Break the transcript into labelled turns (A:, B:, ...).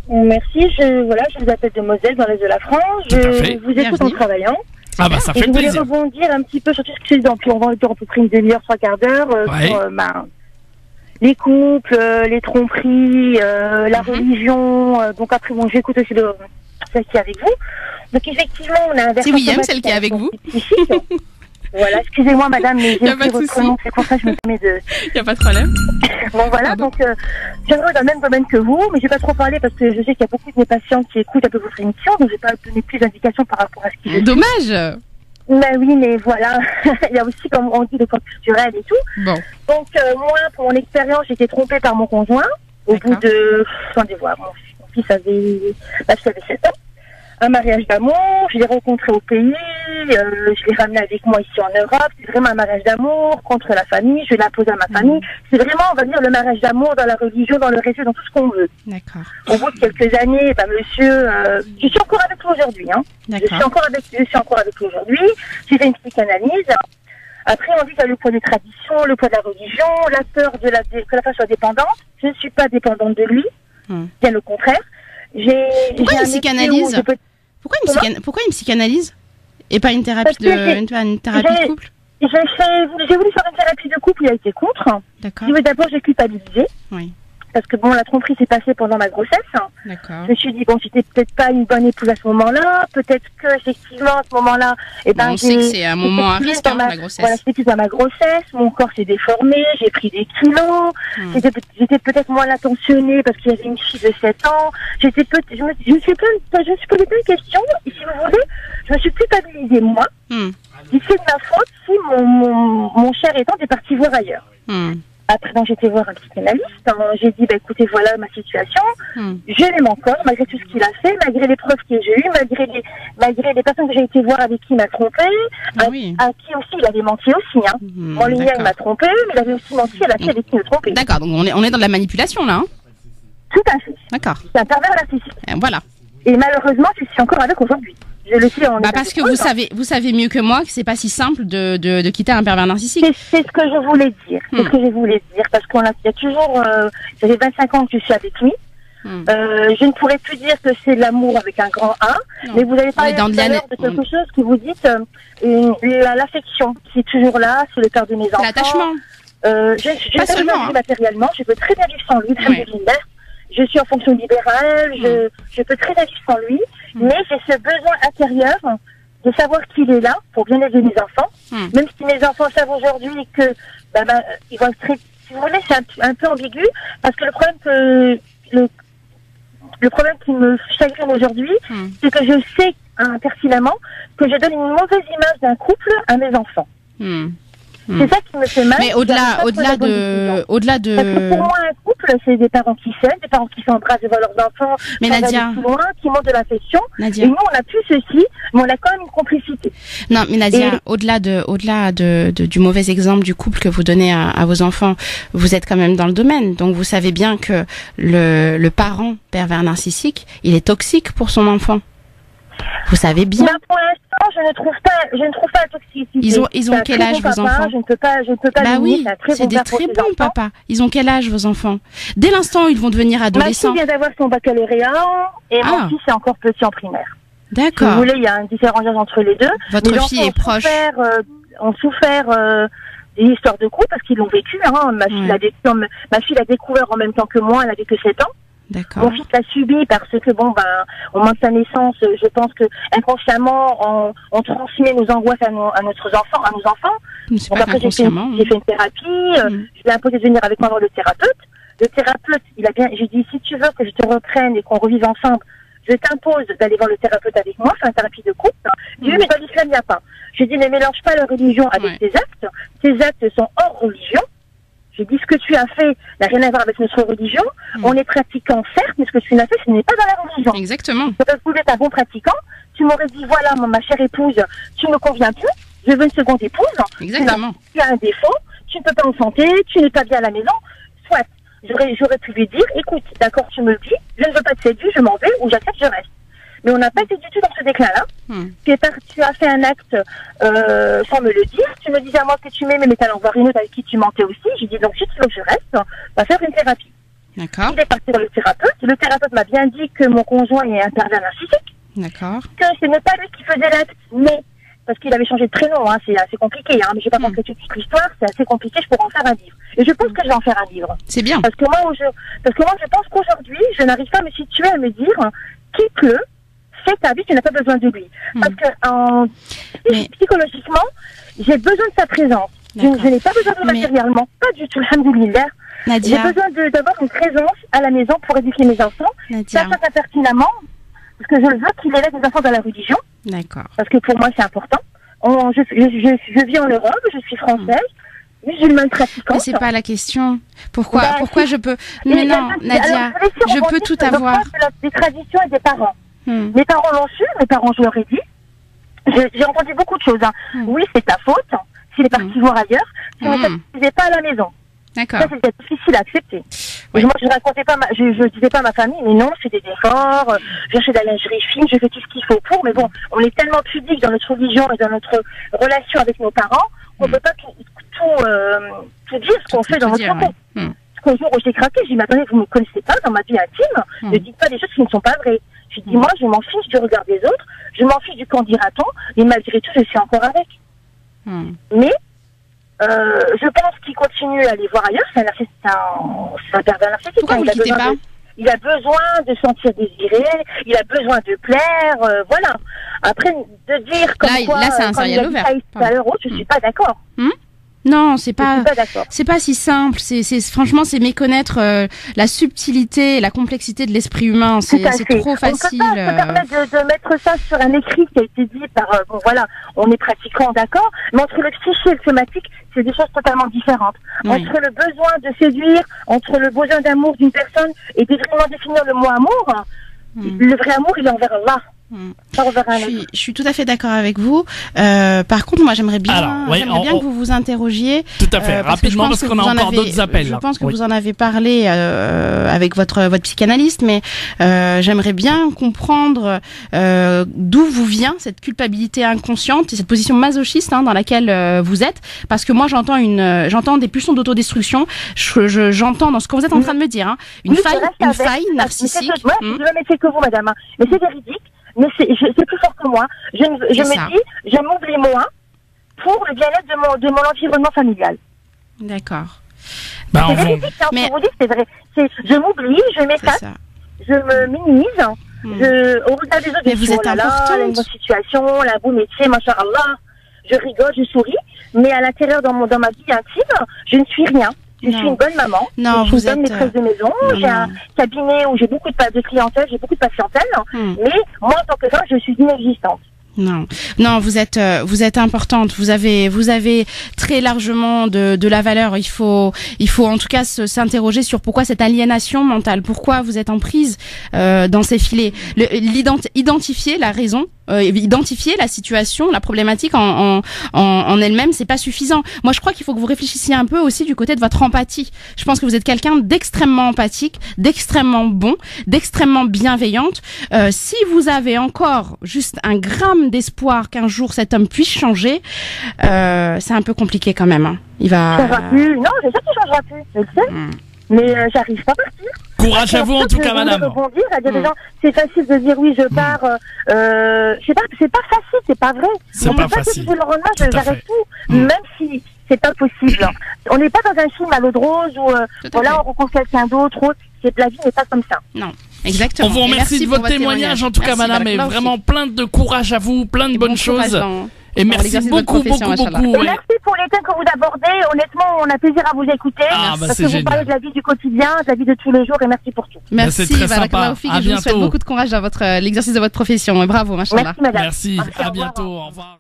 A: Merci, je vous appelle de Moselle, dans l'est de la France. Je vous écoute en travaillant.
B: Ah bah ça fait
A: plaisir.
B: plaisir.
A: Je voulais rebondir un petit peu sur tout ce que c'est dans, puis on va à peu près une demi-heure, 3/4 d'heure, sur les couples, les tromperies, la religion. Donc après, bon, j'écoute aussi celle qui est avec vous. Donc effectivement, on a un
C: C'est William, celle qui est avec vous.
A: Voilà, excusez-moi madame, mais j'ai oublié votre nom, c'est pour ça que je me permets de...
C: Il n'y a pas de problème.
A: Bon voilà, donc j'aimerais dans le même domaine que vous, mais je ne vais pas trop parler parce que je sais qu'il y a beaucoup de mes patients qui écoutent un peu votre émission, donc je ne vais pas donner plus d'indications par rapport à ce qui est.
C: Dommage.
A: Ben oui, mais voilà, il y a aussi, comme on dit, le corps culturel et tout.
C: Bon.
A: Donc moi, pour mon expérience, j'ai été trompée par mon conjoint, au bout de... Attendez voir, mon fils avait... Ma fille avait 7 ans. Un mariage d'amour, je l'ai rencontré au pays, je l'ai ramené avec moi ici en Europe, c'est vraiment un mariage d'amour contre la famille, je l'ai imposé à ma famille, c'est vraiment, on va dire, le mariage d'amour dans la religion, dans le respect, dans tout ce qu'on veut.
C: D'accord.
A: Au bout de quelques années, monsieur, je suis encore avec lui aujourd'hui, hein. Je suis encore avec lui aujourd'hui, j'ai fait une psychanalyse. Après, on dit qu'il y a le poids des traditions, le poids de la religion, la peur que la femme soit dépendante. Je ne suis pas dépendante de lui, bien le contraire.
C: Pourquoi une psychanalyse ? Pourquoi une psychanalyse et pas une thérapie de couple ?
A: J'ai voulu faire une thérapie de couple, il a été contre.
C: D'accord.
A: D'abord, j'ai culpabilisé.
C: Oui.
A: Parce que bon, la tromperie s'est passée pendant ma grossesse.
C: D'accord.
A: Je me suis dit, bon, j'étais peut-être pas une bonne épouse à ce moment-là. Peut-être que, effectivement, à ce moment-là,
C: on sait que c'est un moment à risque, la grossesse. Voilà,
A: c'était plus dans ma grossesse. Mon corps s'est déformé. J'ai pris des kilos. J'étais peut-être moins attentionnée parce qu'il y avait une fille de 7 ans. Je me suis posé plein de questions. Et si vous voulez, je me suis culpabilisée, moi. C'est de ma faute si mon cher étant est parti voir ailleurs. Après, j'ai été voir un psychanalyste. J'ai dit, écoutez, voilà ma situation. Je l'aime encore, malgré tout ce qu'il a fait, malgré les preuves que j'ai eues, malgré les personnes que j'ai été voir avec qui il m'a trompé, à qui aussi il avait menti aussi. Hein. Mon lignard, il m'a trompé, mais il avait aussi menti à la fille avec qui il m'a trompé.
C: D'accord, donc on est dans de la manipulation là. Hein.
A: Tout à fait.
C: D'accord.
A: C'est un pervers narcissique.
C: Voilà.
A: Et malheureusement, je suis encore avec aujourd'hui. Je le sais
C: parce que vous savez mieux que moi que c'est pas si simple de quitter un pervers narcissique.
A: C'est ce que je voulais dire. C'est ce que je voulais dire. Parce qu'il y a toujours... ça fait 25 ans que je suis avec lui. Je ne pourrais plus dire que c'est de l'amour avec un grand A. Non. Mais vous avez parlé tout à l'heure de quelque chose que vous dites, l'affection qui est toujours là, c'est le cœur de mes enfants.
C: L'attachement.
A: Je pas seulement matériellement, je peux très bien vivre sans lui, je suis en fonction libérale, je peux très bien vivre sans lui, mais j'ai ce besoin intérieur de savoir qu'il est là pour bien élever mes enfants. Même si mes enfants savent aujourd'hui que ils vont être très... Si vous voulez, c'est un peu ambigu, parce que le problème qui me chagrine aujourd'hui, c'est que je sais pertinemment que je donne une mauvaise image d'un couple à mes enfants. C'est ça qui me fait mal.
C: Mais au-delà de...
A: Parce que pour moi, un couple, c'est des parents qui s'aiment, des parents qui s'embrassent devant leurs enfants,
C: mais Nadia,
A: plus loin, qui montrent de l'affection. Et nous, on n'a plus ceci, mais on a quand même une complicité.
C: Non, mais Nadia, au-delà du mauvais exemple du couple que vous donnez à vos enfants, vous êtes quand même dans le domaine. Donc, vous savez bien que le parent pervers narcissique, il est toxique pour son enfant. Vous savez bien.
A: Pour l'instant, je ne trouve pas la toxicité.
C: Ils ont quel âge vos enfants?
A: Je ne peux pas.
C: Oui, c'est des très bons papas. Ils ont quel âge vos enfants? Dès l'instant où ils vont devenir adolescents.
A: Ma fille vient d'avoir son baccalauréat et mon fils est encore petit en primaire.
C: D'accord.
A: Si vous voulez, il y a un différent entre les deux.
C: Votre fille est proche.
A: Ont souffert des histoires de couple parce qu'ils l'ont vécu. Hein. Ma fille l'a découvert en même temps que moi. Elle avait que 7 ans.
C: D'accord.
A: Mon fils l'a subi parce que au moment de sa naissance, je pense que inconsciemment on transmet nos angoisses à nos enfants.
C: C'est pas inconsciemment.
A: J'ai fait une thérapie, je lui ai imposé de venir avec moi voir le thérapeute. Le thérapeute, j'ai dit si tu veux que je te reprenne et qu'on revive ensemble, je t'impose d'aller voir le thérapeute avec moi, faire une thérapie de couple. J'ai dit mais dans l'islam il n'y a pas. J'ai dit ne mélange pas la religion avec tes actes. Tes actes sont hors religion. J'ai dit ce que tu as fait n'a rien à voir avec notre religion. On est pratiquant, certes, mais ce que tu as fait, ce n'est pas dans la religion.
C: Exactement.
A: Si tu pouvais être un bon pratiquant, tu m'aurais dit voilà, ma chère épouse, tu ne me conviens plus, je veux une seconde épouse.
C: Exactement.
A: Tu as un défaut, tu ne peux pas en santé, tu n'es pas bien à la maison. Soit, j'aurais pu lui dire écoute, d'accord, tu me le dis, je ne veux pas de séduire, je m'en vais, ou j'accepte, je reste. Mais on n'a pas été du tout dans ce déclin-là. Tu as fait un acte sans me le dire. Tu me disais à moi que tu m'aimais, mais tu allais en voir une autre avec qui tu mentais aussi. J'ai dit donc si tu veux que je reste, on va faire une thérapie.
C: D'accord.
A: Il est parti voir le thérapeute. Le thérapeute m'a bien dit que mon conjoint est un pervers narcissique.
C: D'accord.
A: Que ce n'est pas lui qui faisait l'acte, mais parce qu'il avait changé de prénom, hein, c'est assez compliqué, hein, mais je vais pas compléter toute l'histoire, c'est assez compliqué, je pourrais en faire un livre. Et je pense que je vais en faire un livre.
C: C'est bien.
A: Parce que moi, je pense qu'aujourd'hui, je n'arrive pas à me situer, à me dire, quitte-le, fais ta vie, tu n'as pas besoin de lui. Parce que psychologiquement, j'ai besoin de sa présence. Je n'ai pas besoin de lui matériellement, pas du tout, alhamdoulilah.
C: Nadia.
A: J'ai besoin d'avoir une présence à la maison pour éduquer mes enfants.
C: Nadia.
A: Ça pertinemment, parce que je veux qu'il élève les enfants dans la religion.
C: D'accord.
A: Parce que pour moi, c'est important. Je vis en Europe, je suis française, musulmane pratiquante.
C: Mais c'est pas la question. Pourquoi je peux... Mais non, Nadia, je peux tout avoir.
A: Des traditions et des parents. Mes parents l'ont su, mes parents, je leur ai dit. J'ai entendu beaucoup de choses. Hein. Oui, c'est ta faute, s'il est parti voir ailleurs, si on ne faisait pas à la maison.
C: D'accord.
A: Ça, c'était difficile à accepter. Oui. Moi, je racontais pas, je disais pas à ma famille, mais non, je fais des efforts, j'achète de la lingerie fine, je fais tout ce qu'il faut pour, mais bon, on est tellement pudique dans notre religion et dans notre relation avec nos parents, qu'on peut pas tout dire ce qu'on fait dans notre couple. Jusqu'au jour où j'ai craqué, j'ai dit, mais attendez, vous ne me connaissez pas dans ma vie intime, ne dites pas des choses qui ne sont pas vraies. J'ai dit, moi, je m'en fiche du regard des autres, je m'en fiche du qu'en dira-t-on, et malgré tout, je suis encore avec. Mais, je pense qu'il continue à aller voir ailleurs. C'est un pervers narcissique.
C: Pourquoi vous ne quittez pas?
A: Il a besoin de se sentir désiré, il a besoin de plaire, voilà. Après, de dire comme
C: là, c'est un serial over.
A: Je suis pas d'accord.
C: Non, c'est pas si simple. Franchement, c'est méconnaître la subtilité et la complexité de l'esprit humain. C'est trop facile.
A: On peut pas se permettre de mettre ça sur un écrit qui a été dit par, bon voilà, on est pratiquant, d'accord, mais entre le psyché et le somatique, c'est des choses totalement différentes. Oui. Entre le besoin de séduire, entre le besoin d'amour d'une personne et de vraiment définir le mot amour, le vrai amour, il est envers Allah.
C: Je suis tout à fait d'accord avec vous. Par contre, moi, j'aimerais bien, que vous vous interrogiez.
B: Tout à fait, rapidement, parce qu'on a encore d'autres appels.
C: Je pense que vous en avez parlé avec votre psychanalyste, mais j'aimerais bien comprendre d'où vous vient cette culpabilité inconsciente et cette position masochiste dans laquelle vous êtes. Parce que moi, j'entends des pulsions d'autodestruction. J'entends dans ce que vous êtes en train de me dire, une faille narcissique.
A: Je ne vais mettre que vous, madame. Mais c'est véridique. Mais c'est plus fort que moi. Je me dis, je m'oublie moi pour le bien-être de mon environnement familial.
C: D'accord.
A: C'est véridique, mais vous dites, c'est vrai. Je m'oublie, je m'efface, je me minimise, au regard des autres,
C: mais vous êtes importante.
A: La bonne situation, la beau métier, machallah. Je rigole, je souris, mais à l'intérieur dans ma vie intime, je ne suis rien. Je suis une bonne maman.
C: Non,
A: je suis une bonne maîtresse de maison. J'ai un cabinet où j'ai beaucoup de clientèle, j'ai beaucoup de patientèle. Mais moi, en tant que femme, je suis inexistante.
C: Non, vous êtes importante. Vous avez très largement de la valeur. Il faut en tout cas s'interroger sur pourquoi cette aliénation mentale, pourquoi vous êtes en prise dans ces filets. Identifier la raison. Identifier la situation, la problématique en elle-même, c'est pas suffisant. Moi, je crois qu'il faut que vous réfléchissiez un peu aussi du côté de votre empathie. Je pense que vous êtes quelqu'un d'extrêmement empathique, d'extrêmement bon, d'extrêmement bienveillante. Si vous avez encore juste un gramme d'espoir qu'un jour cet homme puisse changer, c'est un peu compliqué quand même. Il va.
A: Ça changera plus. Non, c'est sûr qu'il changera plus. Je le sais. Mais j'arrive pas à partir.
B: Courage à vous en tout cas, madame.
A: Rebondir, à dire des gens, c'est facile de dire oui, je pars. C'est pas facile, c'est pas vrai.
B: C'est pas facile.
A: Le lendemain, j'arrête tout, même si c'est impossible. On n'est pas dans un film à l'eau de rose où voilà, on rencontre quelqu'un d'autre. La vie n'est pas comme ça.
C: Non. Exactement.
B: On vous remercie de votre témoignage en tout cas, madame, et vraiment plein de courage à vous, plein de bonnes choses. Et merci beaucoup.
A: Merci pour les thèmes que vous abordez. Honnêtement, on a plaisir à vous écouter. Parce que vous parlez de la vie du quotidien, de la vie de tous les jours, et merci pour tout.
C: Merci,
B: c'est très sympa.
C: Je vous souhaite beaucoup de courage dans l'exercice de votre profession. Bravo, machallah.
A: Merci, madame.
B: Merci, à bientôt. Au revoir.